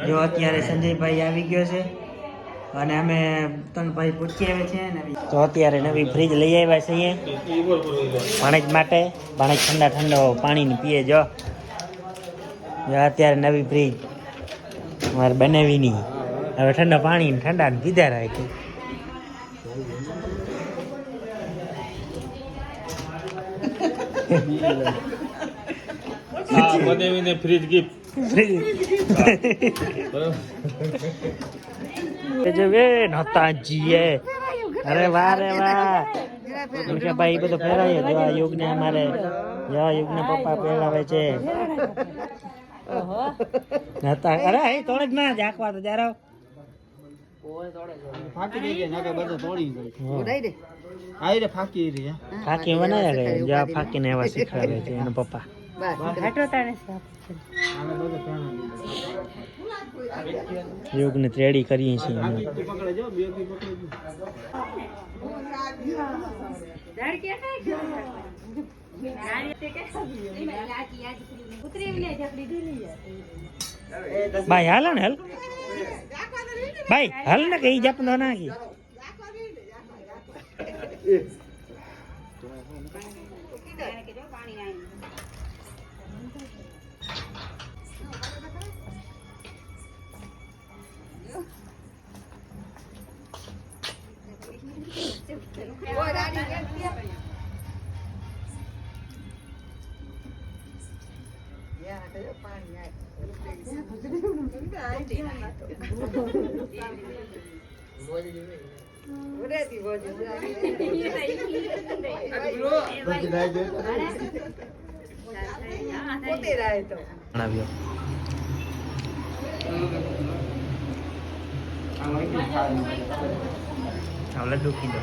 જો અત્યારે સંજયભાઈ આવી ગયો છે અને અમે ત્રણ ભાઈ પૂછી આવે છે ને તો અત્યારે નવી ફ્રીજ લઈ આવ્યા છે અહીંયા ભાણેજ માટે. ભાણેજ ઠંડા ઠંડો પાણીની પીએ જો અત્યારે નવી ફ્રીજ મારે બનાવી નહીં હવે ઠંડા પાણી ઠંડા ને પીધા રાખે. બનાવીને ફ્રીજ ગિફ્ટ જો બે નતાજી અરે વાહ રે વાહ ભાઈ બધું પહેરાય જો આ યુગને અમારે જો યુગને પપ્પા પહેરાવે છે નતા અરે એ તોડે જ ના જાકવા તો જારો ફાકી દે ના કે બધું તોડી ગઈ ઉડાઈ દે આઈ રે ફાકી રે ફાકી બનાયા કરે જો ફાકીને એવા શીખવાડે છે એનો પપ્પા ઘાટો તાણે યુગને રેડી કરીએ છીએ અમે. પકડે જો બે પકડે ભાઈ હાલ ને હાલ ભાઈ હાલ ને કઈ જાપ ન નાખી લડ્ડુ કીધો